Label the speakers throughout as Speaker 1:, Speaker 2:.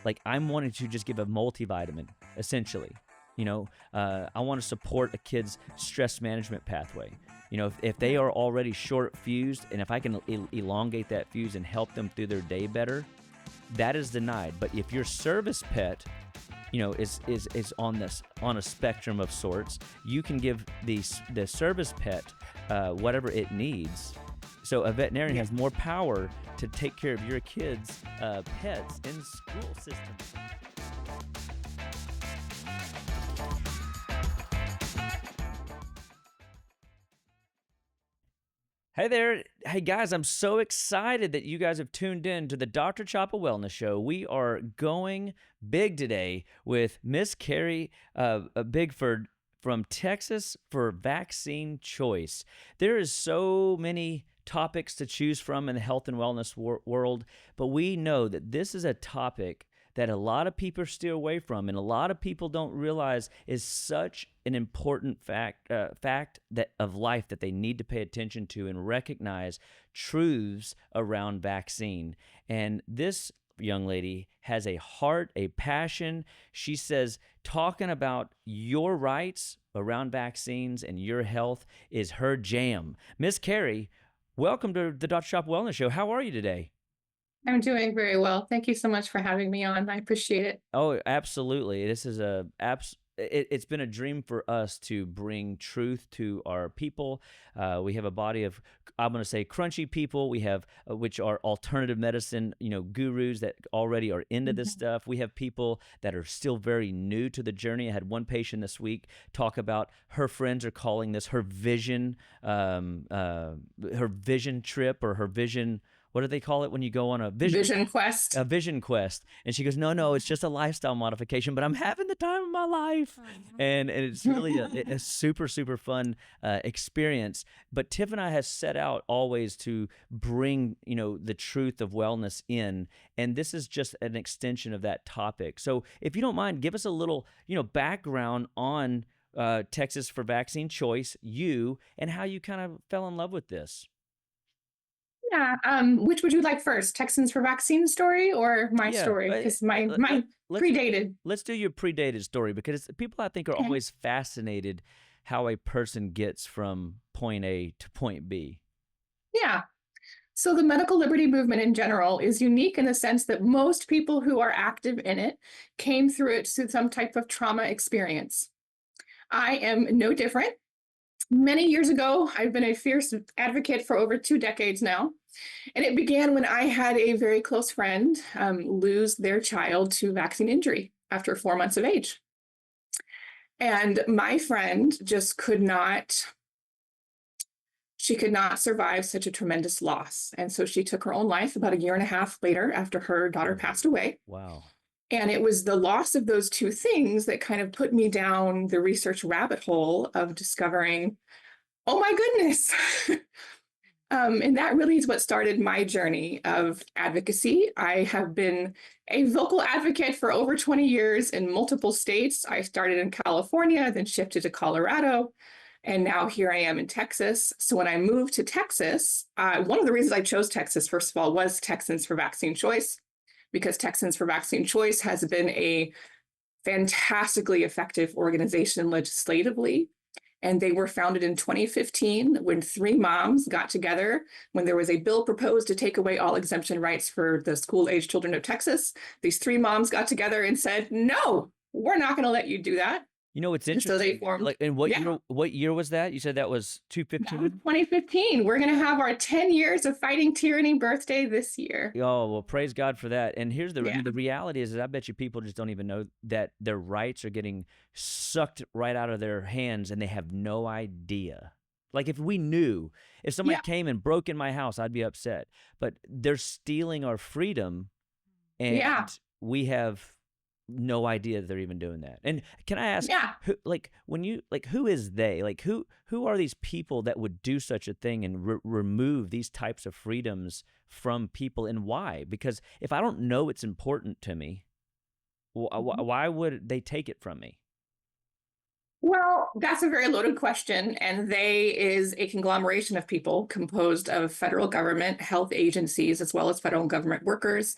Speaker 1: like I'm wanting to just give a multivitamin, essentially. I want to support a kid's stress management pathway. If they are already short fused, and if I can elongate that fuse and help them through their day better, that is denied. But if your service pet, is on a spectrum of sorts, you can give the service pet whatever it needs. So a veterinarian has more power to take care of your kids' pets in the school system. Hey there. Hey guys, I'm so excited that you guys have tuned in to the Dr. Chapa Wellness Show. We are going big today with Miss Carrie Bigford from Texas for Vaccine Choice. There is so many topics to choose from in the health and wellness world, but we know that this is a topic that a lot of people steer away from, and a lot of people don't realize is such an important fact that of life that they need to pay attention to and recognize truths around vaccine. And this young lady has a heart, a passion. She says talking about your rights around vaccines and your health is her jam. Miss Carrie, welcome to the Dr. Shop Wellness Show. How are you today?
Speaker 2: I'm doing very well. Thank you so much for having me on. I appreciate it.
Speaker 1: Oh, absolutely. This is it's been a dream for us to bring truth to our people. We have a body of, I'm going to say, crunchy people. We have, which are alternative medicine, gurus that already are into this stuff. We have people that are still very new to the journey. I had one patient this week talk about her friends are calling this her vision trip, or her vision. What do they call it when you go on a
Speaker 2: vision quest?
Speaker 1: A vision quest. And she goes, no, it's just a lifestyle modification, but I'm having the time of my life. And it's really a super, super fun experience. But Tiff and I have set out always to bring, the truth of wellness in. And this is just an extension of that topic. So if you don't mind, give us a little, background on Texas for Vaccine Choice, you, and how you kind of fell in love with this.
Speaker 2: Yeah. Which would you like first? Texans for Vaccine story or my story? Because mine predated.
Speaker 1: Let's do your predated story, because people, I think, are always fascinated how a person gets from point A to point B.
Speaker 2: Yeah. So the medical liberty movement in general is unique in the sense that most people who are active in it came through it through some type of trauma experience. I am no different. Many years ago, I've been a fierce advocate for over 2 decades now. And it began when I had a very close friend lose their child to vaccine injury after 4 months of age. And my friend just could not survive such a tremendous loss. And so she took her own life about 1.5 years later after her daughter passed away.
Speaker 1: Wow. And
Speaker 2: it was the loss of those two things that kind of put me down the research rabbit hole of discovering, oh my goodness. And that really is what started my journey of advocacy. I have been a vocal advocate for over 20 years in multiple states. I started in California, then shifted to Colorado, and now here I am in Texas. So when I moved to Texas, one of the reasons I chose Texas, first of all, was Texans for Vaccine Choice, because Texans for Vaccine Choice has been a fantastically effective organization legislatively. And they were founded in 2015 when 3 moms got together when there was a bill proposed to take away all exemption rights for the school-age children of Texas. These 3 moms got together and said, no, we're not going to let you do that.
Speaker 1: It's interesting.
Speaker 2: So they formed.
Speaker 1: And what year was that? You said that was 2015?
Speaker 2: 2015. We're going to have our 10 years of fighting tyranny birthday this year.
Speaker 1: Oh, well, praise God for that. And here's the reality is I bet you people just don't even know that their rights are getting sucked right out of their hands, and they have no idea. Like if somebody came and broke in my house, I'd be upset. But they're stealing our freedom, and we have no idea that they're even doing that. And can I ask, who is they? Like who are these people that would do such a thing and remove these types of freedoms from people, and why? Because if I don't know it's important to me, why would they take it from me?
Speaker 2: Well, that's a very loaded question. And they is a conglomeration of people composed of federal government, health agencies, as well as federal government workers.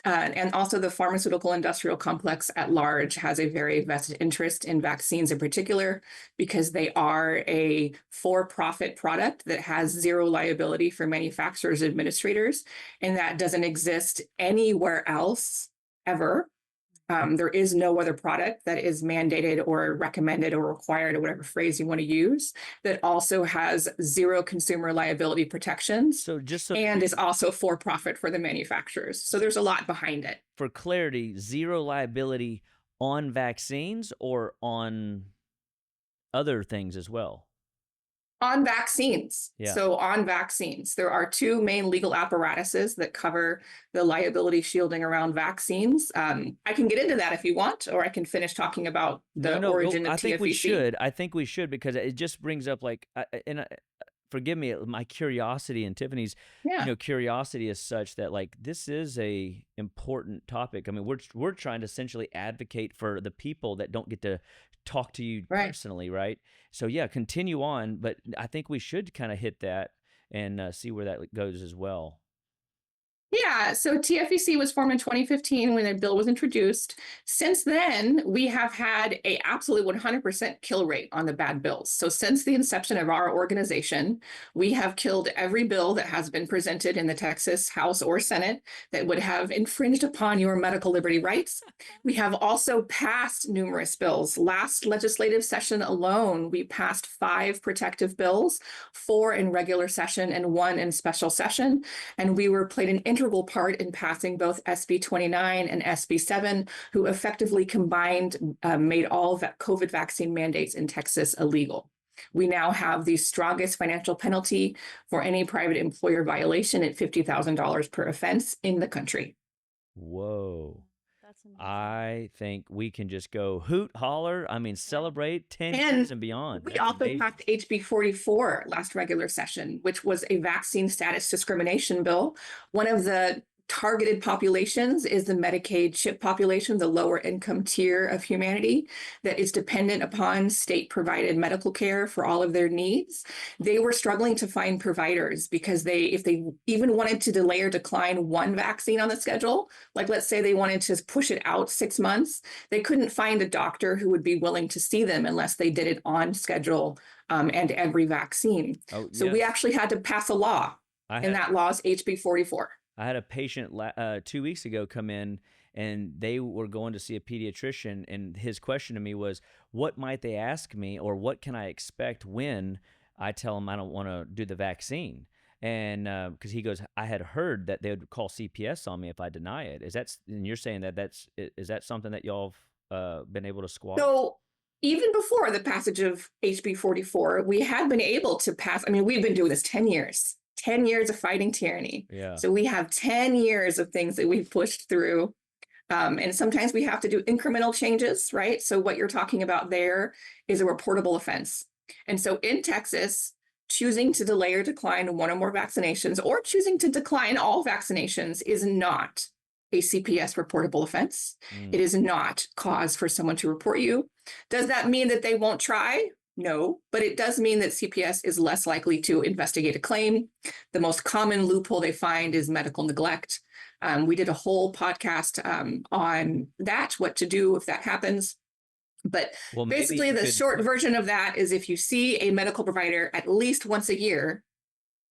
Speaker 2: And also the pharmaceutical industrial complex at large has a very vested interest in vaccines in particular, because they are a for-profit product that has zero liability for manufacturers and administrators. And that doesn't exist anywhere else ever. There is no other product that is mandated or recommended or required, or whatever phrase you want to use, that also has zero consumer liability protections
Speaker 1: So just so
Speaker 2: and is also for profit for the manufacturers. So there's a lot behind it.
Speaker 1: for clarity, zero liability on vaccines or on other things as well.
Speaker 2: On vaccines.
Speaker 1: Yeah.
Speaker 2: So on vaccines, there are two main legal apparatuses that cover the liability shielding around vaccines. I can get into that if you want, or I can finish talking about the origin of
Speaker 1: I think we
Speaker 2: TFEC.
Speaker 1: should. I think we should, because it just brings up like, forgive me, my curiosity and Tiffany's,
Speaker 2: Yeah.
Speaker 1: curiosity is such that like this is a important topic. I mean, we're trying to essentially advocate for the people that don't get to talk to you
Speaker 2: Right.
Speaker 1: personally, right? So yeah, continue on, but I think we should kind of hit that and see where that goes as well.
Speaker 2: Yeah, so TFEC was formed in 2015 when the bill was introduced. Since then, we have had a absolute 100% kill rate on the bad bills. So since the inception of our organization, we have killed every bill that has been presented in the Texas House or Senate that would have infringed upon your medical liberty rights. We have also passed numerous bills. Last legislative session alone, we passed 5 protective bills, 4 in regular session and 1 in special session. And we were played an integral part in passing both SB 29 and SB 7, who effectively combined made all COVID vaccine mandates in Texas illegal. We now have the strongest financial penalty for any private employer violation at $50,000 per offense in the country.
Speaker 1: Whoa.
Speaker 3: That's amazing.
Speaker 1: I think we can just go hoot, holler. I mean, celebrate 10
Speaker 2: And
Speaker 1: years and beyond.
Speaker 2: We
Speaker 1: That's
Speaker 2: also
Speaker 1: amazing.
Speaker 2: passed HB 44 last regular session, which was a vaccine status discrimination bill. One of the targeted populations is the Medicaid CHIP population, the lower income tier of humanity that is dependent upon state provided medical care for all of their needs. They were struggling to find providers because if they even wanted to delay or decline one vaccine on the schedule, like let's say they wanted to push it out 6 months, they couldn't find a doctor who would be willing to see them unless they did it on schedule and every vaccine.
Speaker 1: Oh,
Speaker 2: So we
Speaker 1: yes.
Speaker 2: actually had to pass a law, and that law is HB 44.
Speaker 1: I had a patient 2 weeks ago come in, and they were going to see a pediatrician, and his question to me was, what might they ask me, or what can I expect when I tell them I don't want to do the vaccine? And because he goes, I had heard that they would call CPS on me if I deny it. And you're saying is that something that y'all have been able to squash?
Speaker 2: So even before the passage of HB 44, we had been able to pass. I mean, we've been doing this 10 years. 10 years of fighting tyranny.
Speaker 1: Yeah.
Speaker 2: So we have 10 years of things that we've pushed through. And sometimes we have to do incremental changes, right? So what you're talking about there is a reportable offense. And so in Texas, choosing to delay or decline one or more vaccinations, or choosing to decline all vaccinations, is not a CPS reportable offense. It is not cause for someone to report you. Does that mean that they won't try? No, but it does mean that CPS is less likely to investigate a claim. The most common loophole they find is medical neglect. We did a whole podcast on that, what to do if that happens. But basically, the short version of that is if you see a medical provider at least once a year,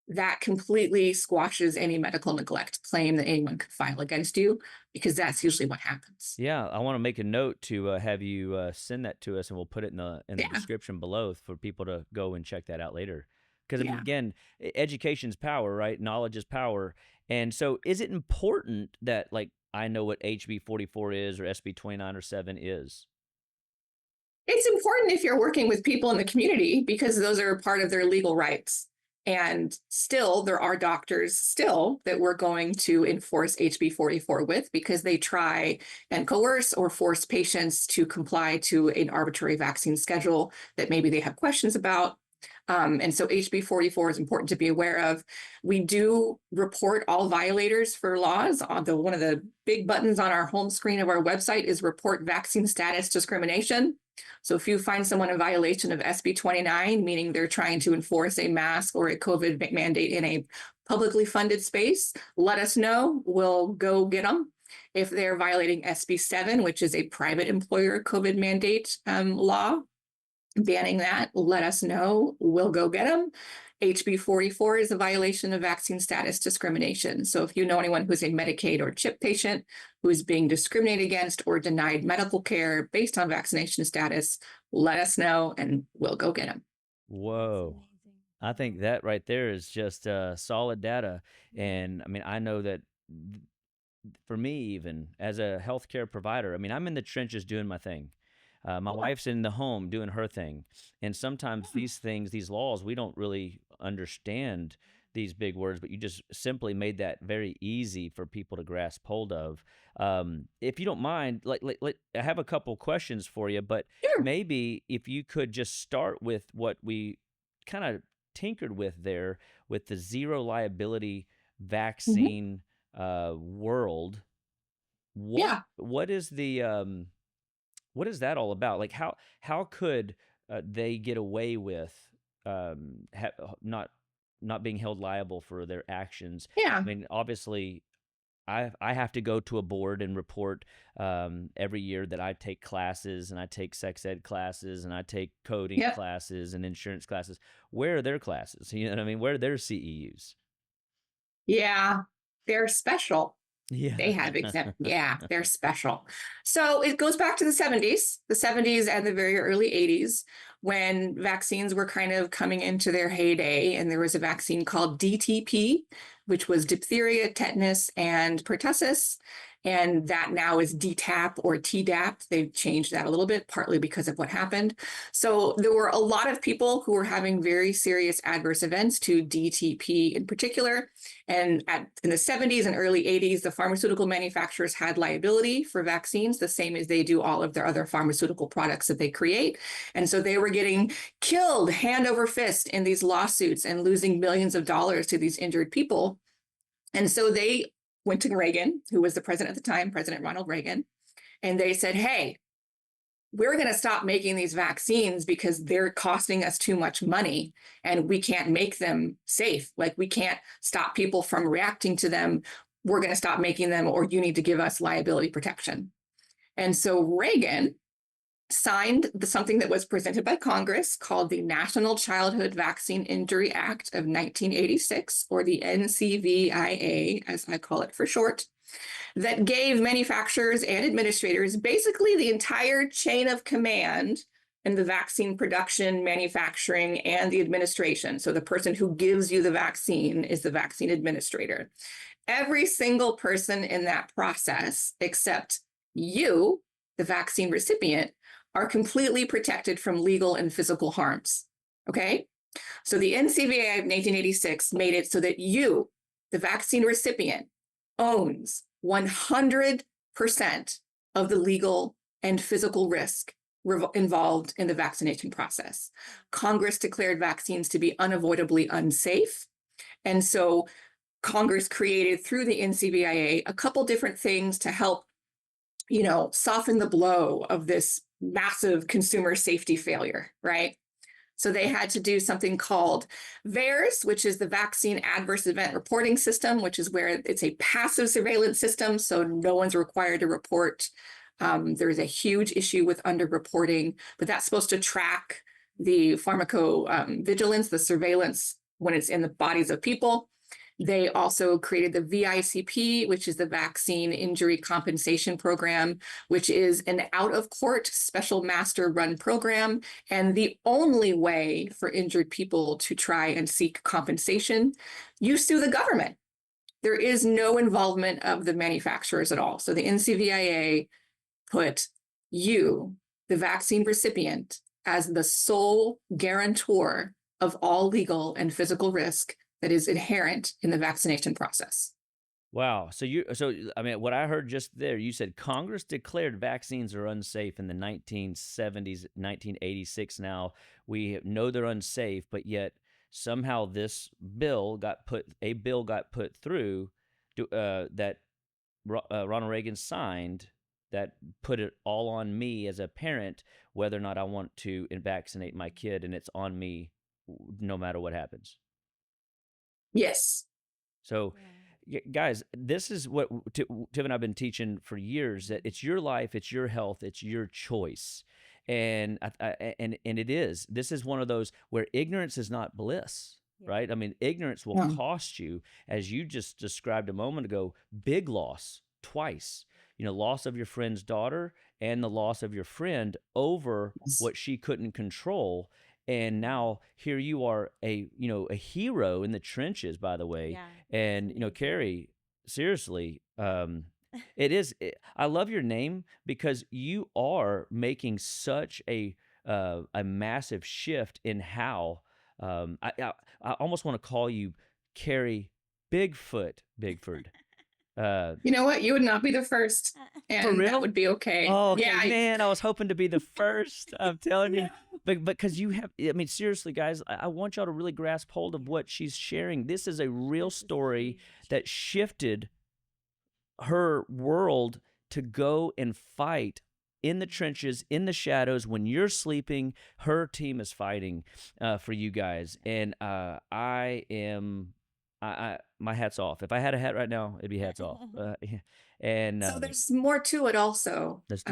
Speaker 2: that completely squashes any medical neglect claim that anyone could file against you, because that's usually what happens.
Speaker 1: Yeah, I want to make a note to have you send that to us, and we'll put it in the description below for people to go and check that out later. Because I mean, again, education's power, right? Knowledge is power. And so is it important that like I know what HB 44 is or SB 29 or 7 is?
Speaker 2: It's important if you're working with people in the community, because those are part of their legal rights. And still, there are doctors still that we're going to enforce HB 44 with, because they try and coerce or force patients to comply to an arbitrary vaccine schedule that maybe they have questions about. And so HB 44 is important to be aware of. We do report all violators for laws. One of the big buttons on our home screen of our website is report vaccine status discrimination. So if you find someone in violation of SB 29, meaning they're trying to enforce a mask or a COVID mandate in a publicly funded space, let us know. We'll go get them. If they're violating SB 7, which is a private employer COVID mandate law, banning that, let us know. We'll go get them. HB 44 is a violation of vaccine status discrimination. So if you know anyone who's a Medicaid or CHIP patient who is being discriminated against or denied medical care based on vaccination status, let us know and we'll go get them.
Speaker 1: Whoa. I think that right there is just solid data. And I mean, I know that for me, even as a healthcare provider, I mean, I'm in the trenches doing my thing. My wife's in the home doing her thing. And sometimes these things, these laws, we don't really understand these big words, but you just simply made that very easy for people to grasp hold of. If you don't mind, I have a couple questions for you, but
Speaker 2: Sure.
Speaker 1: maybe if you could just start with what we kind of tinkered with there with the zero liability vaccine world.
Speaker 2: Yeah.
Speaker 1: What is the what is that all about? Like how could they get away with not being held liable for their actions?
Speaker 2: Yeah.
Speaker 1: I mean, obviously, I have to go to a board and report every year that I take classes, and I take sex ed classes, and I take coding
Speaker 2: Yep.
Speaker 1: classes and insurance classes. Where are their classes? You know what I mean? Where are their CEUs?
Speaker 2: Yeah. They're special.
Speaker 1: Yeah.
Speaker 2: They have exempt. Yeah, they're special. So it goes back to the 70s and the very early 80s when vaccines were kind of coming into their heyday. And there was a vaccine called DTP, which was diphtheria, tetanus, and pertussis. And that now is DTaP or Tdap. They've changed that a little bit, partly because of what happened. So there were a lot of people who were having very serious adverse events to DTP in particular. And in the 70s and early 80s, the pharmaceutical manufacturers had liability for vaccines, the same as they do all of their other pharmaceutical products that they create. And so they were getting killed hand over fist in these lawsuits and losing millions of dollars to these injured people. And so they went to Reagan, who was the president at the time, President Ronald Reagan, and they said, hey, we're going to stop making these vaccines because they're costing us too much money and we can't make them safe. Like we can't stop people from reacting to them. We're going to stop making them, or you need to give us liability protection. And so Reagan signed something that was presented by Congress called the National Childhood Vaccine Injury Act of 1986, or the NCVIA, as I call it for short, that gave manufacturers and administrators basically the entire chain of command in the vaccine production, manufacturing, and the administration. So the person who gives you the vaccine is the vaccine administrator. Every single person in that process, except you, the vaccine recipient, are completely protected from legal and physical harms. Okay? So the NCVA of 1986 made it so that you, the vaccine recipient, owns 100% of the legal and physical risk involved in the vaccination process. Congress declared vaccines to be unavoidably unsafe. And so Congress created through the NCVIA a couple different things to help, soften the blow of this massive consumer safety failure, right? So they had to do something called VAERS, which is the Vaccine Adverse Event Reporting System, which is where it's a passive surveillance system, so no one's required to report. There's a huge issue with underreporting, but that's supposed to track the pharmacovigilance, the surveillance when it's in the bodies of people. They also created the VICP, which is the Vaccine Injury Compensation Program, which is an out-of-court special master run program. And the only way for injured people to try and seek compensation, you sue the government. There is no involvement of the manufacturers at all. So the NCVIA put you, the vaccine recipient, as the sole guarantor of all legal and physical risk that is inherent in the vaccination process.
Speaker 1: Wow. So I mean, what I heard just there, you said Congress declared vaccines are unsafe in the 1970s, 1986. Now we know they're unsafe, but yet somehow this bill got put through that Ronald Reagan signed that put it all on me as a parent whether or not I want to vaccinate my kid, and it's on me no matter what happens.
Speaker 2: Yes.
Speaker 1: So, guys, this is what Tiff and I've been teaching for years, that it's your life, it's your health, it's your choice. And and it is. This is one of those where ignorance is not bliss, right? I mean, ignorance will
Speaker 2: Yeah.
Speaker 1: cost you, as you just described a moment ago, big loss twice. You know, loss of your friend's daughter and the loss of your friend over
Speaker 2: Yes.
Speaker 1: what she couldn't control. And now here you are, a hero in the trenches, by the way. And Carrie, seriously, I love your name because you are making such a massive shift in how I almost want to call you Carrie Bigford. Uh,
Speaker 2: You know what? You would not be the first,
Speaker 1: for
Speaker 2: and that
Speaker 1: real?
Speaker 2: would be okay.
Speaker 1: Oh,
Speaker 2: Yeah.
Speaker 1: okay, man. I was hoping to be the first. I'm telling you. But because you have, I mean, seriously, guys, I want y'all to really grasp hold of what she's sharing. This is a real story that shifted her world to go and fight in the trenches, in the shadows. When you're sleeping, her team is fighting for you guys. And my hat's off. If I had a hat right now, it'd be hats off. And
Speaker 2: So there's more to it also.
Speaker 1: let's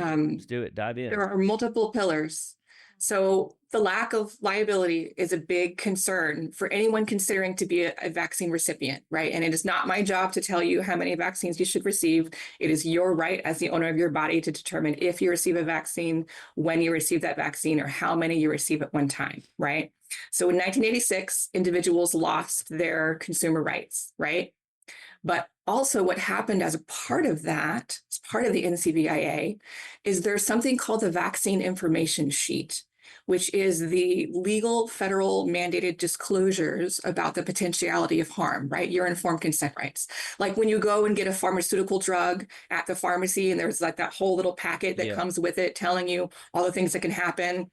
Speaker 1: do it. Dive in.
Speaker 2: There are multiple pillars. So the lack of liability is a big concern for anyone considering to be a vaccine recipient, right? And it is not my job to tell you how many vaccines you should receive. It is your right as the owner of your body to determine if you receive a vaccine, when you receive that vaccine, or how many you receive at one time, right? So in 1986, individuals lost their consumer rights, right? But also, what happened as a part of that, as part of the NCBIA, is there's something called the Vaccine Information Sheet, which is the legal federal mandated disclosures about the potentiality of harm, right? Your informed consent rights. Like when you go and get a pharmaceutical drug at the pharmacy, and there's like that whole little packet that
Speaker 1: Yeah.
Speaker 2: comes with it telling you all the things that can happen.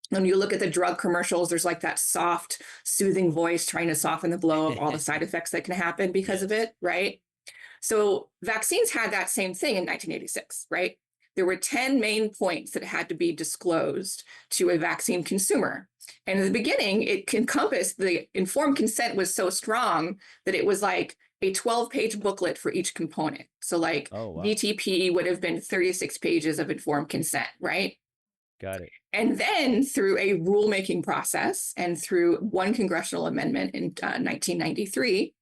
Speaker 2: When you look at the drug commercials, there's like that soft, soothing voice trying to soften the blow of all the side effects that can happen because of it, right? So vaccines had that same thing in 1986, right? There were 10 main points that had to be disclosed to a vaccine consumer. And in the beginning, it encompassed, the informed consent was so strong that it was like a 12-page booklet for each component. So like
Speaker 1: Oh, wow.
Speaker 2: VTP would have been 36 pages of informed consent, right?
Speaker 1: Got it.
Speaker 2: And then through a rulemaking process and through one congressional amendment in 1993,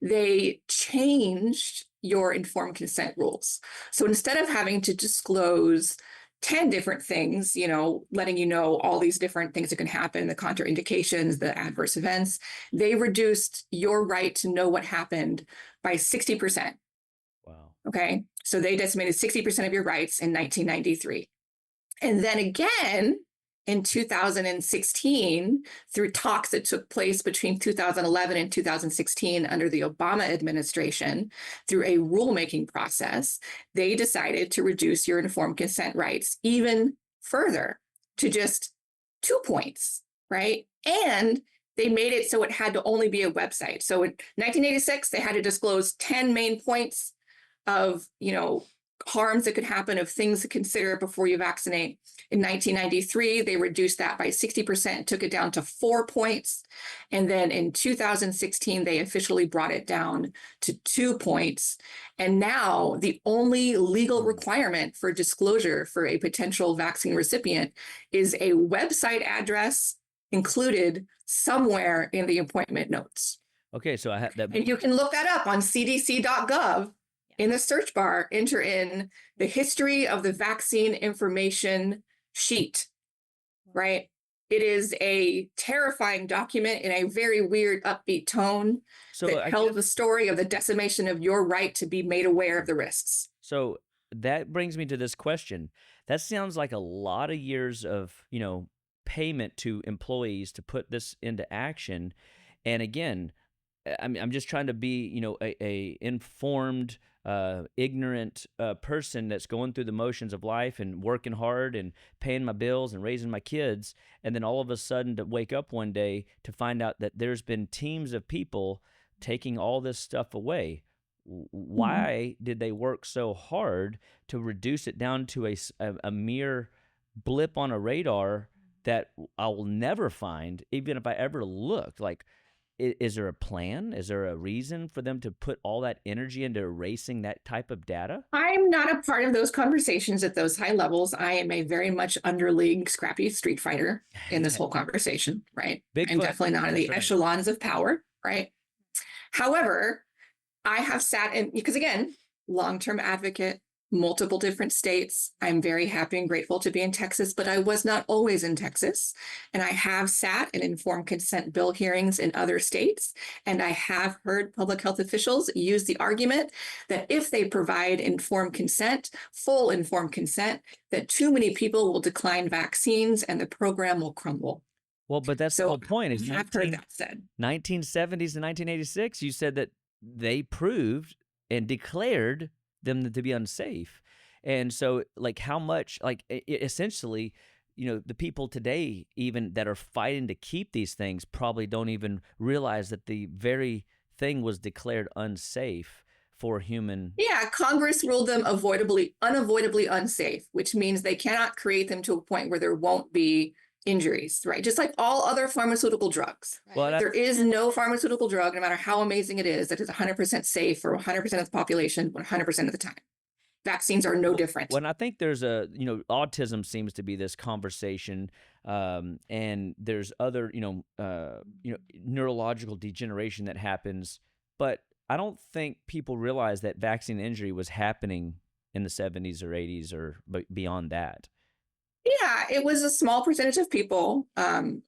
Speaker 2: they changed your informed consent rules. So instead of having to disclose 10 different things, letting you know all these different things that can happen, the contraindications, the adverse events, they reduced your right to know what happened by 60%.
Speaker 1: Wow.
Speaker 2: Okay. So they decimated 60% of your rights in 1993. And then again, in 2016, through talks that took place between 2011 and 2016 under the Obama administration, through a rulemaking process, they decided to reduce your informed consent rights even further to just 2 points, right? And they made it so it had to only be a website. So in 1986, they had to disclose 10 main points of, harms that could happen, of things to consider before you vaccinate. In 1993, they reduced that by 60%, took it down to 4 points. And then in 2016, they officially brought it down to 2 points. And now the only legal requirement for disclosure for a potential vaccine recipient is a website address included somewhere in the appointment notes.
Speaker 1: Okay, so I had that.
Speaker 2: And you can look that up on cdc.gov. In the search bar, enter in the history of the vaccine information sheet, right? It is a terrifying document in a very weird, upbeat tone that tells the story of the decimation of your right to be made aware of the risks.
Speaker 1: So that brings me to this question. That sounds like a lot of years of, payment to employees to put this into action. And again, I'm just trying to be, a informed, ignorant person that's going through the motions of life and working hard and paying my bills and raising my kids, and then all of a sudden to wake up one day to find out that there's been teams of people taking all this stuff away.
Speaker 2: Mhm.
Speaker 1: Why did they work so hard to reduce it down to a mere blip on a radar that I will never find, even if I ever looked? Like, is there a plan? Is there a reason for them to put all that energy into erasing that type of data?
Speaker 2: I'm not a part of those conversations at those high levels. I am a very much underleague, scrappy street fighter in this whole conversation, right? I'm
Speaker 1: Bigfoot.
Speaker 2: definitely not in
Speaker 1: That's
Speaker 2: the
Speaker 1: right.
Speaker 2: echelons of power, right? However, I have sat in, because again, long-term advocate, multiple different states. I'm very happy and grateful to be in Texas, but I was not always in Texas. And I have sat in informed consent bill hearings in other states. And I have heard public health officials use the argument that if they provide informed consent, full informed consent, that too many people will decline vaccines and the program will crumble.
Speaker 1: Well, but that's the
Speaker 2: So
Speaker 1: whole point. Is
Speaker 2: I have heard that said.
Speaker 1: 1970s and 1986, you said that they proved and declared them to be unsafe. And so, like, how much, like, essentially, the people today, even that are fighting to keep these things, probably don't even realize that the very thing was declared unsafe for human.
Speaker 2: Yeah, Congress ruled them unavoidably unsafe, which means they cannot create them to a point where there won't be injuries, right? Just like all other pharmaceutical drugs.
Speaker 1: Well,
Speaker 2: There
Speaker 1: that's
Speaker 2: is no pharmaceutical drug, no matter how amazing it is, that is 100% safe for 100% of the population 100% of the time. Vaccines are no different.
Speaker 1: when I think there's autism seems to be this conversation, and there's other, neurological degeneration that happens, but I don't think people realize that vaccine injury was happening in the 70s or 80s or beyond that.
Speaker 2: Yeah, it was a small percentage of people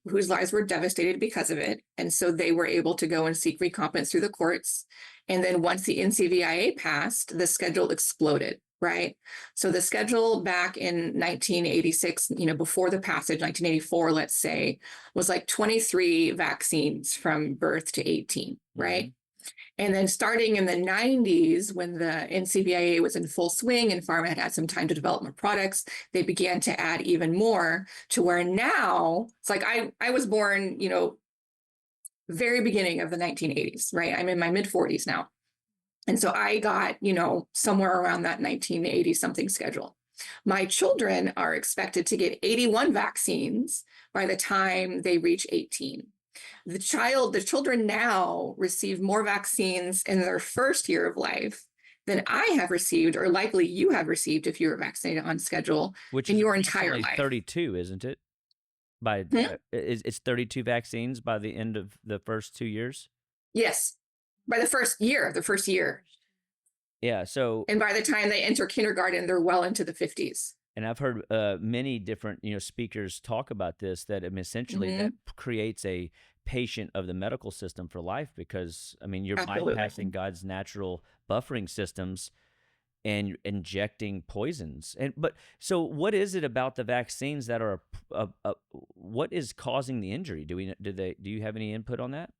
Speaker 2: whose lives were devastated because of it. And so they were able to go and seek recompense through the courts. And then once the NCVIA passed, the schedule exploded, right? So the schedule back in 1986, before the passage, 1984, let's say, was like 23 vaccines from birth to 18, right?
Speaker 1: Mhm.
Speaker 2: And then starting in the 90s, when the NCBIA was in full swing and pharma had some time to develop more products, they began to add even more to where now it's like I was born, very beginning of the 1980s, right? I'm in my mid 40s now. And so I got, somewhere around that 1980 something schedule. My children are expected to get 81 vaccines by the time they reach 18. The children now receive more vaccines in their first year of life than I have received, or likely you have received if you were vaccinated on schedule
Speaker 1: Which
Speaker 2: in
Speaker 1: is
Speaker 2: your entire
Speaker 1: approximately
Speaker 2: life.
Speaker 1: 32, isn't it?
Speaker 2: Hmm?
Speaker 1: It's 32 vaccines by the end of the first 2 years.
Speaker 2: Yes, by the first year.
Speaker 1: Yeah. So,
Speaker 2: And by the time they enter kindergarten, they're well into the 50s.
Speaker 1: and I've heard many different speakers talk about this, that essentially
Speaker 2: Mm-hmm.
Speaker 1: that creates a patient of the medical system for life, because you're
Speaker 2: Absolutely.
Speaker 1: bypassing God's natural buffering systems and injecting poisons. And but so what is it about the vaccines that are what is causing the injury? Do you have any input on that?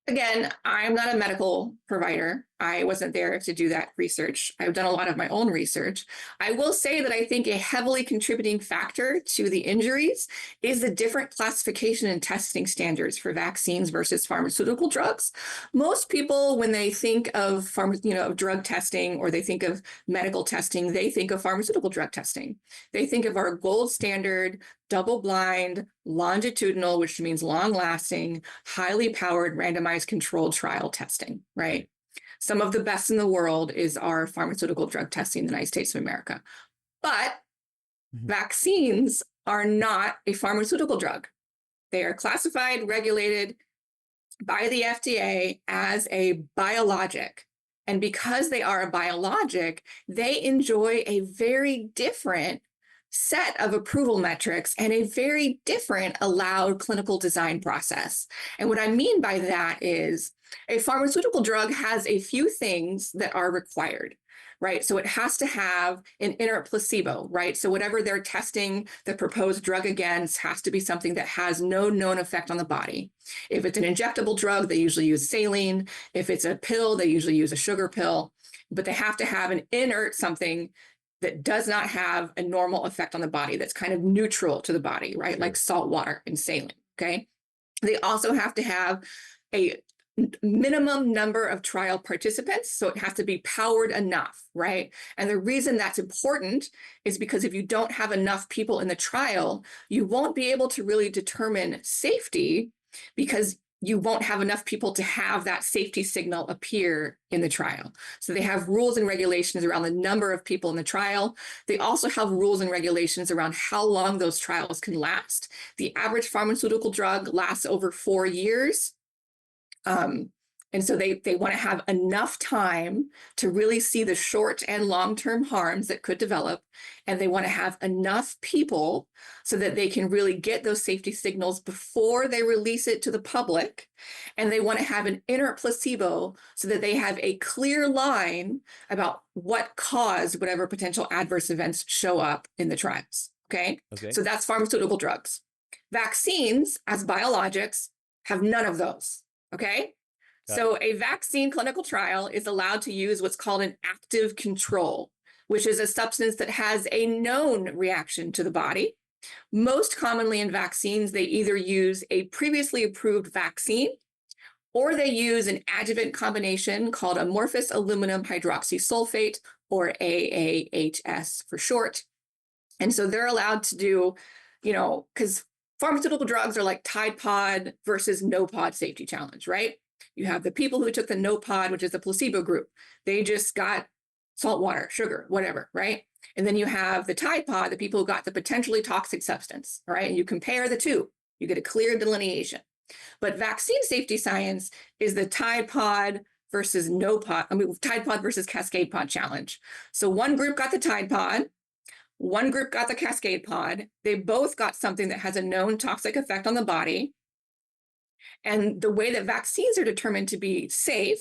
Speaker 2: Again, I'm not a medical provider. I wasn't there to do that research. I've done a lot of my own research. I will say that I think a heavily contributing factor to the injuries is the different classification and testing standards for vaccines versus pharmaceutical drugs. Most people, when they think of drug testing, or they think of medical testing, they think of pharmaceutical drug testing. They think of our gold standard, double-blind, longitudinal, which means long-lasting, highly powered, randomized controlled trial testing, right? Some of the best in the world is our pharmaceutical drug testing in the United States of America. But
Speaker 1: Mhm.
Speaker 2: vaccines are not a pharmaceutical drug. They are classified, regulated by the FDA as a biologic. And because they are a biologic, they enjoy a very different set of approval metrics and a very different allowed clinical design process. And what I mean by that is a pharmaceutical drug has a few things that are required. right? So it has to have an inert placebo, right? So whatever they're testing the proposed drug against has to be something that has no known effect on the body. If it's an injectable drug, they usually use saline. If it's a pill, they usually use a sugar pill, but they have to have an inert something that does not have a normal effect on the body, that's kind of neutral to the body, right?
Speaker 1: Sure.
Speaker 2: Like salt water and saline, okay? They also have to have a minimum number of trial participants. So it has to be powered enough, right? And the reason that's important is because if you don't have enough people in the trial, you won't be able to really determine safety because you won't have enough people to have that safety signal appear in the trial. So they have rules and regulations around the number of people in the trial. They also have rules and regulations around how long those trials can last. The average pharmaceutical drug lasts over 4 years. And so they want to have enough time to really see the short and long-term harms that could develop. And they want to have enough people so that they can really get those safety signals before they release it to the public. And they want to have an inert placebo so that they have a clear line about what caused whatever potential adverse events show up in the trials. Okay.
Speaker 1: Okay.
Speaker 2: So that's pharmaceutical drugs. Vaccines, as biologics, have none of those. Okay. So a vaccine clinical trial is allowed to use what's called an active control, which is a substance that has a known reaction to the body. Most commonly in vaccines, they either use a previously approved vaccine or they use an adjuvant combination called amorphous aluminum hydroxysulfate, or AAHS for short. And so they're allowed to do, because pharmaceutical drugs are like Tide Pod versus no pod safety challenge, right? You have the people who took the no pod, which is the placebo group. They just got salt water, sugar, whatever, right? And then you have the Tide Pod, the people who got the potentially toxic substance, all right? And you compare the two, you get a clear delineation. But vaccine safety science is the Tide Pod versus no pod, Tide Pod versus Cascade Pod challenge. So one group got the Tide Pod, one group got the Cascade Pod. They both got something that has a known toxic effect on the body. And the way that vaccines are determined to be safe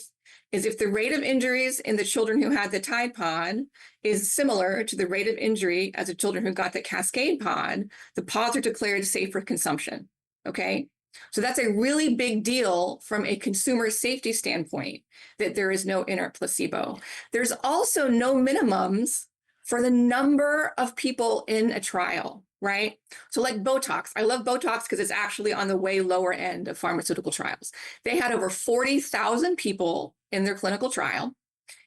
Speaker 2: is if the rate of injuries in the children who had the Tide Pod is similar to the rate of injury as the children who got the Cascade Pod, the pods are declared safe for consumption. Okay. So that's a really big deal from a consumer safety standpoint, that there is no inert placebo. There's also no minimums for the number of people in a trial, right? So like Botox, I love Botox because it's actually on the way lower end of pharmaceutical trials. They had over 40,000 people in their clinical trial,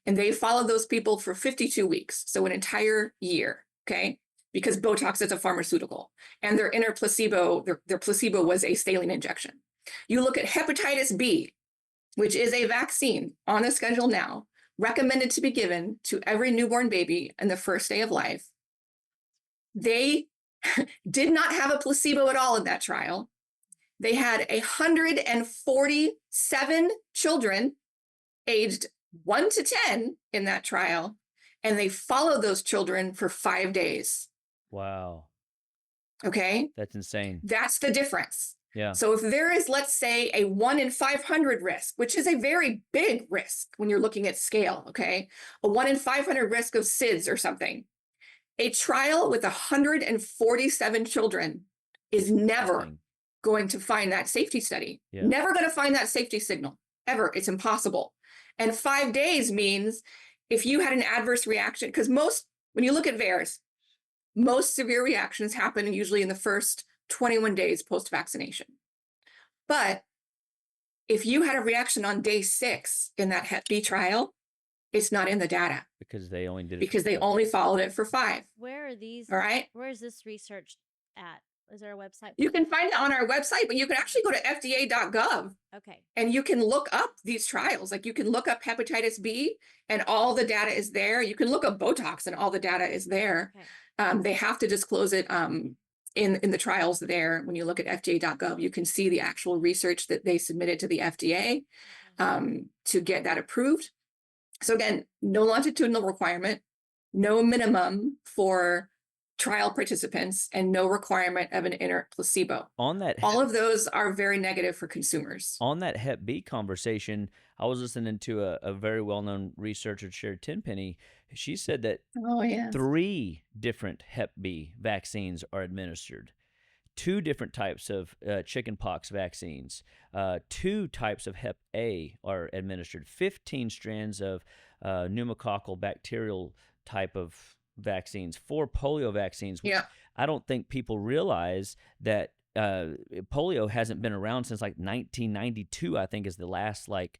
Speaker 2: and they followed those people for 52 weeks, so an entire year, okay? Because Botox is a pharmaceutical, and their inner placebo, their placebo was a saline injection. You look at hepatitis B, which is a vaccine on the schedule now, recommended to be given to every newborn baby in the first day of life. They did not have a placebo at all in that trial. They had 147 children aged 1 to 10 in that trial, and they followed those children for 5 days.
Speaker 1: Wow.
Speaker 2: Okay.
Speaker 1: That's insane.
Speaker 2: That's the difference.
Speaker 1: Yeah.
Speaker 2: So if there is, let's say, a 1 in 500 risk, which is a very big risk when you're looking at scale, okay, a 1 in 500 risk of SIDS or something, a trial with 147 children is never going to find that safety study. Yeah. Never going to find that safety signal, ever. It's impossible. And 5 days means if you had an adverse reaction, because when you look at VAERS, most severe reactions happen usually in the first 21 days post-vaccination. But if you had a reaction on day 6 in that Hep B trial, it's not in the data.
Speaker 1: Because they only did it.
Speaker 2: Because they only followed it for 5.
Speaker 3: Where are these?
Speaker 2: All right.
Speaker 3: Where is this research at? Is there a website?
Speaker 2: You can find it on our website, but you can actually go to FDA.gov.
Speaker 3: Okay.
Speaker 2: And you can look up these trials. Like you can look up hepatitis B and all the data is there. You can look up Botox and all the data is there. Okay. They have to disclose it in the trials there. When you look at FDA.gov, you can see the actual research that they submitted to the FDA to get that approved. So again, no longitudinal requirement, no minimum for trial participants and no requirement of an inert placebo.
Speaker 1: On that
Speaker 2: All of those are very negative for consumers.
Speaker 1: on that Hep B conversation, I was listening to a very well-known researcher, Sherry Tenpenny. She said that
Speaker 2: Oh, yeah.
Speaker 1: 3 different Hep B vaccines are administered. 2 different types of chickenpox vaccines, 2 types of Hep A are administered, 15 strands of pneumococcal bacterial type of vaccines, 4 polio vaccines. Which
Speaker 2: Yeah.
Speaker 1: I don't think people realize that polio hasn't been around since like 1992. I think is the last like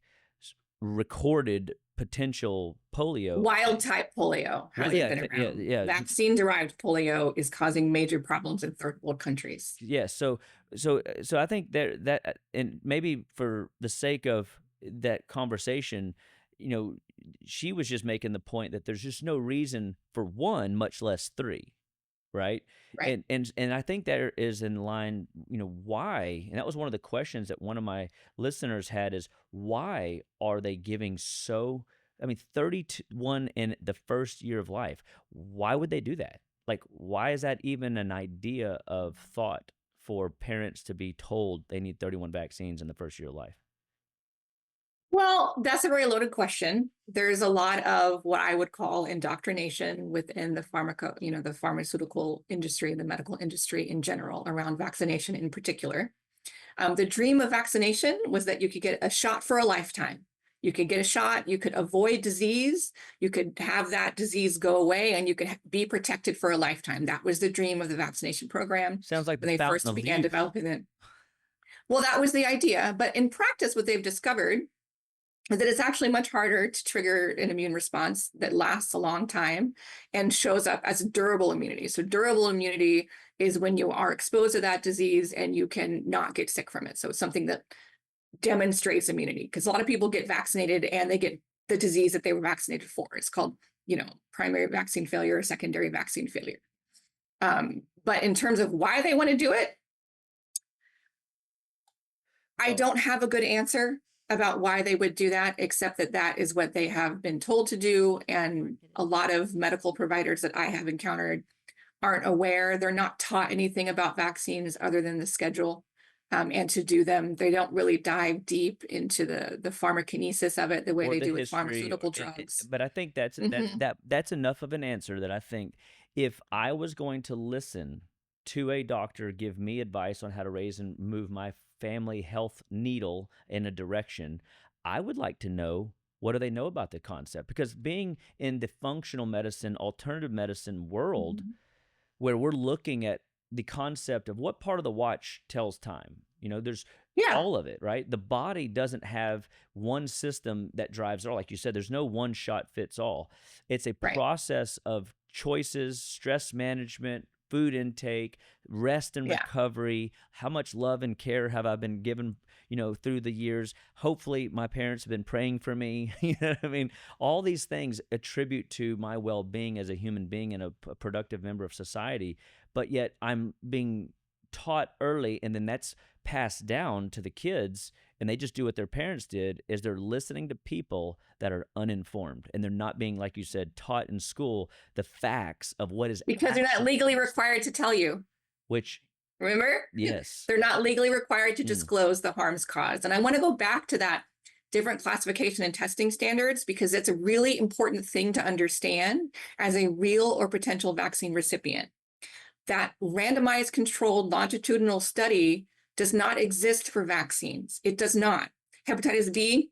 Speaker 1: recorded potential polio.
Speaker 2: Wild type polio hasn't
Speaker 1: yeah,
Speaker 2: been around.
Speaker 1: yeah.
Speaker 2: Vaccine derived polio is causing major problems in third world countries.
Speaker 1: Yes. So I think that and maybe for the sake of that conversation, she was just making the point that there's just no reason for 1, much less 3, right?
Speaker 2: Right.
Speaker 1: And I think that is in line, why? And that was one of the questions that one of my listeners had is why are they giving 31 in the first year of life? Why would they do that? Like, why is that even an idea of thought for parents to be told they need 31 vaccines in the first year of life?
Speaker 2: Well, that's a very loaded question. There's a lot of what I would call indoctrination within the the pharmaceutical industry, the medical industry in general, around vaccination in particular. The dream of vaccination was that you could get a shot for a lifetime. You could get a shot, you could avoid disease, you could have that disease go away, and you could be protected for a lifetime. That was the dream of the vaccination program
Speaker 1: Sounds like
Speaker 2: when
Speaker 1: the
Speaker 2: they
Speaker 1: fountain
Speaker 2: first
Speaker 1: of
Speaker 2: began
Speaker 1: youth.
Speaker 2: developing it. Well, that was the idea. But in practice, what they've discovered is that it's actually much harder to trigger an immune response that lasts a long time and shows up as durable immunity. So durable immunity is when you are exposed to that disease and you can not get sick from it. So it's something that demonstrates immunity, because a lot of people get vaccinated and they get the disease that they were vaccinated for. It's called, primary vaccine failure or secondary vaccine failure. But in terms of why they want to do it, I don't have a good answer about why they would do that, except that that is what they have been told to do. And a lot of medical providers that I have encountered aren't aware. They're not taught anything about vaccines other than the schedule and to do them. They don't really dive deep into the pharmacokinesis of it the way
Speaker 1: Or
Speaker 2: they
Speaker 1: the
Speaker 2: do with
Speaker 1: history,
Speaker 2: pharmaceutical drugs.
Speaker 1: but I think that's enough of an answer that I think if I was going to listen to a doctor give me advice on how to raise and move my family health needle in a direction, I would like to know what do they know about the concept, because being in the functional medicine, alternative medicine world, where we're looking at the concept of what part of the watch tells time. There's
Speaker 2: Yeah.
Speaker 1: all of it, right? The body doesn't have one system that drives it all. Like you said, there's no one shot fits all. It's a
Speaker 2: Right.
Speaker 1: process of choices, stress management, food intake, rest and
Speaker 2: Yeah.
Speaker 1: recovery. How much love and care have I been given, through the years? Hopefully my parents have been praying for me. You know what I mean? All these things attribute to my well-being as a human being and a productive member of society. But yet I'm being taught early, and then that's passed down to the kids, and they just do what their parents did, is they're listening to people that are uninformed, and they're not being, like you said, taught in school the facts of what is
Speaker 2: Because they're not
Speaker 1: actually
Speaker 2: legally required to tell you.
Speaker 1: which
Speaker 2: Remember?
Speaker 1: yes.
Speaker 2: They're not legally required to disclose the harms caused. And I want to go back to that different classification and testing standards, because it's a really important thing to understand as a real or potential vaccine recipient. That randomized controlled longitudinal study does not exist for vaccines. It does not. Hepatitis B,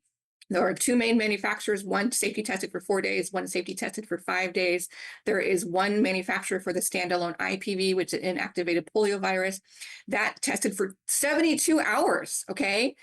Speaker 2: there are 2 main manufacturers, one safety tested for 4 days, one safety tested for 5 days. There is one manufacturer for the standalone IPV, which is an inactivated poliovirus, that tested for 72 hours, okay?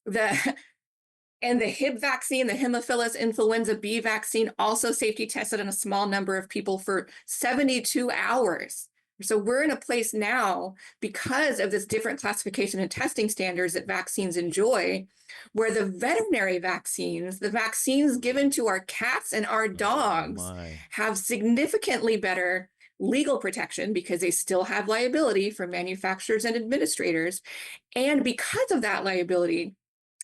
Speaker 2: And the Hib vaccine, the Haemophilus influenza B vaccine, also safety tested on a small number of people for 72 hours. So we're in a place now, because of this different classification and testing standards that vaccines enjoy, where the veterinary vaccines, the vaccines given to our cats and our dogs, have significantly better legal protection, because they still have liability for manufacturers and administrators. And because of that liability,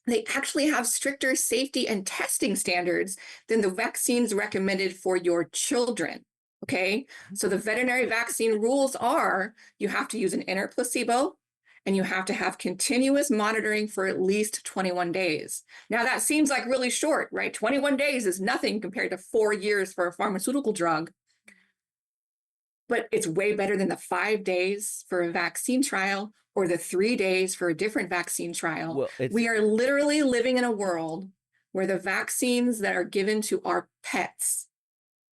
Speaker 2: they actually have stricter safety and testing standards than the vaccines recommended for your children. Okay, so the veterinary vaccine rules are you have to use an inner placebo and you have to have continuous monitoring for at least 21 days. Now, that seems like really short, right? 21 days is nothing compared to 4 years for a pharmaceutical drug, but it's way better than the 5 days for a vaccine trial or the 3 days for a different vaccine trial.
Speaker 1: Well, it's
Speaker 2: We are literally living in a world where the vaccines that are given to our pets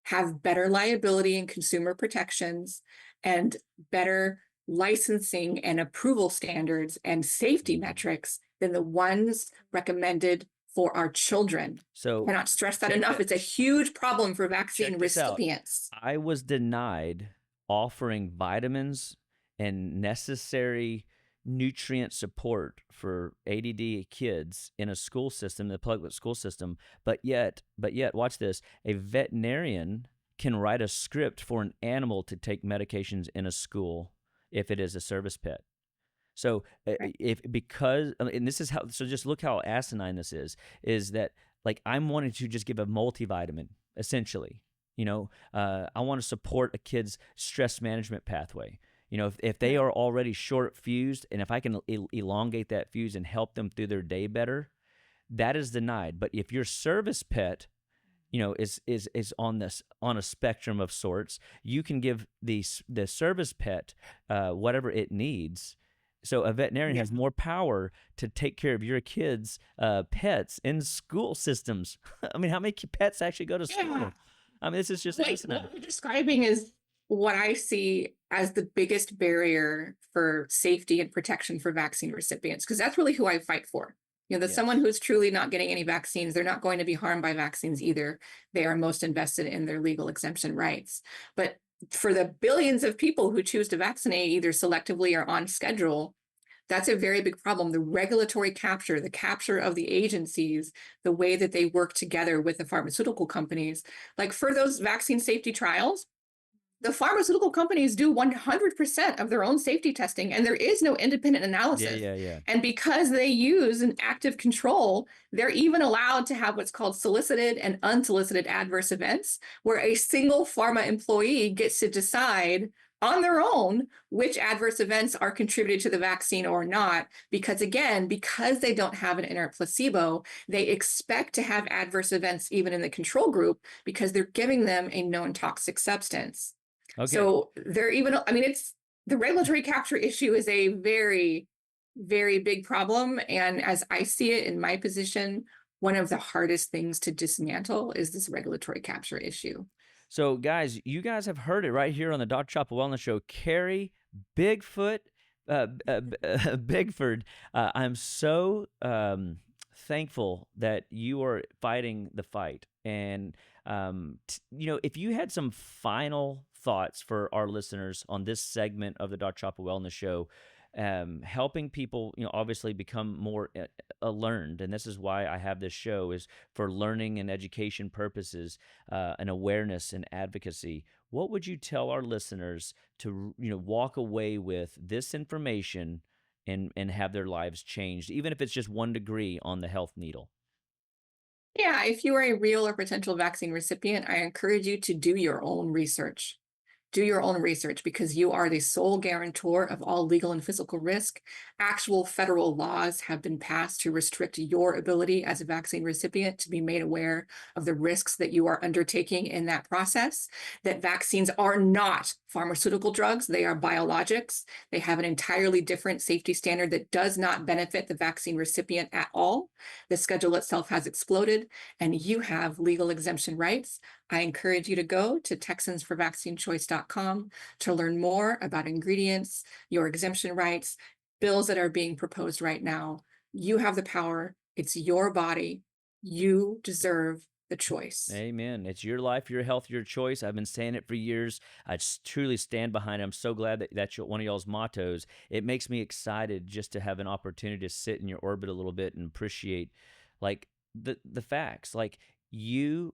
Speaker 2: have better liability and consumer protections and better licensing and approval standards and safety metrics than the ones recommended for our children.
Speaker 1: so
Speaker 2: Cannot stress that
Speaker 1: check
Speaker 2: enough.
Speaker 1: that-
Speaker 2: It's a huge problem for vaccine
Speaker 1: check this out.
Speaker 2: recipients.
Speaker 1: I was denied offering vitamins and necessary nutrient support for ADD kids in a school system, the public school system, but yet, watch this, a veterinarian can write a script for an animal to take medications in a school if it is a service pet. So
Speaker 2: Right.
Speaker 1: and this is how, so just look how asinine this is that like I'm wanting to just give a multivitamin essentially. I want to support a kid's stress management pathway. If they are already short fused, and if I can elongate that fuse and help them through their day better, that is denied. But if your service pet, is on a spectrum of sorts, you can give the service pet whatever it needs. So a veterinarian
Speaker 2: Yeah.
Speaker 1: has more power to take care of your kids' pets in school systems. I mean, how many pets actually go to school?
Speaker 2: Yeah.
Speaker 1: I mean, this is just
Speaker 2: What
Speaker 1: asinine.
Speaker 2: you're describing is what I see as the biggest barrier for safety and protection for vaccine recipients, because that's really who I fight for. The
Speaker 1: Yes.
Speaker 2: someone who's truly not getting any vaccines, they're not going to be harmed by vaccines either. They are most invested in their legal exemption rights. But for the billions of people who choose to vaccinate either selectively or on schedule, that's a very big problem. The regulatory capture, the capture of the agencies, the way that they work together with the pharmaceutical companies, like for those vaccine safety trials, the pharmaceutical companies do 100% of their own safety testing, and there is no independent analysis.
Speaker 1: Yeah.
Speaker 2: And because they use an active control, they're even allowed to have what's called solicited and unsolicited adverse events, where a single pharma employee gets to decide on their own which adverse events are contributed to the vaccine or not. Because again, because they don't have an inert placebo, they expect to have adverse events even in the control group because they're giving them a known toxic substance.
Speaker 1: Okay.
Speaker 2: So they're even, I mean, it's the regulatory capture issue is a very, very big problem. And as I see it in my position, one of the hardest things to dismantle is this regulatory capture issue.
Speaker 1: So, guys, you guys have heard it right here on the Dr. Chapa Wellness Show. Carrie Bigfoot, Bigford, I'm so thankful that you are fighting the fight. And, if you had some final thoughts for our listeners on this segment of the Dr. Chapa Wellness Show, helping people, obviously become more learned. And this is why I have this show, is for learning and education purposes, and awareness and advocacy. What would you tell our listeners to, walk away with this information and have their lives changed, even if it's just 1 degree on the health needle?
Speaker 2: Yeah, if you are a real or potential vaccine recipient, I encourage you to do your own research. Do your own research because you are the sole guarantor of all legal and physical risk. Actual federal laws have been passed to restrict your ability as a vaccine recipient to be made aware of the risks that you are undertaking in that process. That vaccines are not pharmaceutical drugs, they are biologics. They have an entirely different safety standard that does not benefit the vaccine recipient at all. The schedule itself has exploded, and you have legal exemption rights. I encourage you to go to texansforvaccinechoice.com to learn more about ingredients, your exemption rights, bills that are being proposed right now. You have the power. It's your body. You deserve the choice.
Speaker 1: Amen. It's your life, your health, your choice. I've been saying it for years. I truly stand behind it. I'm so glad that that's one of y'all's mottos. It makes me excited just to have an opportunity to sit in your orbit a little bit and appreciate, like, the facts. Like, your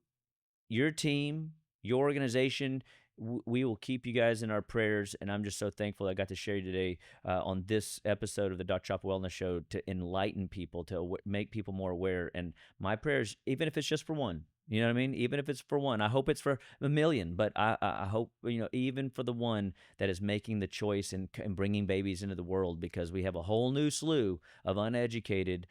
Speaker 1: team, your organization, we will keep you guys in our prayers. And I'm just so thankful I got to share you today on this episode of the Dr. Chapa Wellness Show to enlighten people, to make people more aware. And my prayers, even if it's just for one, You know what I mean? Even if it's for one, I hope it's for a million, but I hope, even for the one that is making the choice and bringing babies into the world, because we have a whole new slew of uneducated,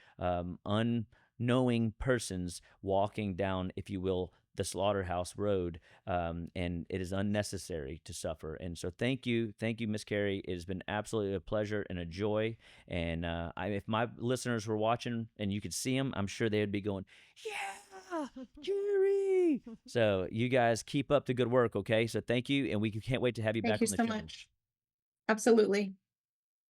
Speaker 1: unknowing persons walking down, if you will, the slaughterhouse road, and it is unnecessary to suffer. And so, thank you, Miss Carrie. It has been absolutely a pleasure and a joy. And if my listeners were watching and you could see them, I'm sure they would be going, "Yeah, Jerry!" So, you guys keep up the good work, okay? So, thank you, and we can't wait to have you
Speaker 2: Thank
Speaker 1: back
Speaker 2: you
Speaker 1: on the
Speaker 2: so
Speaker 1: show.
Speaker 2: much. Absolutely.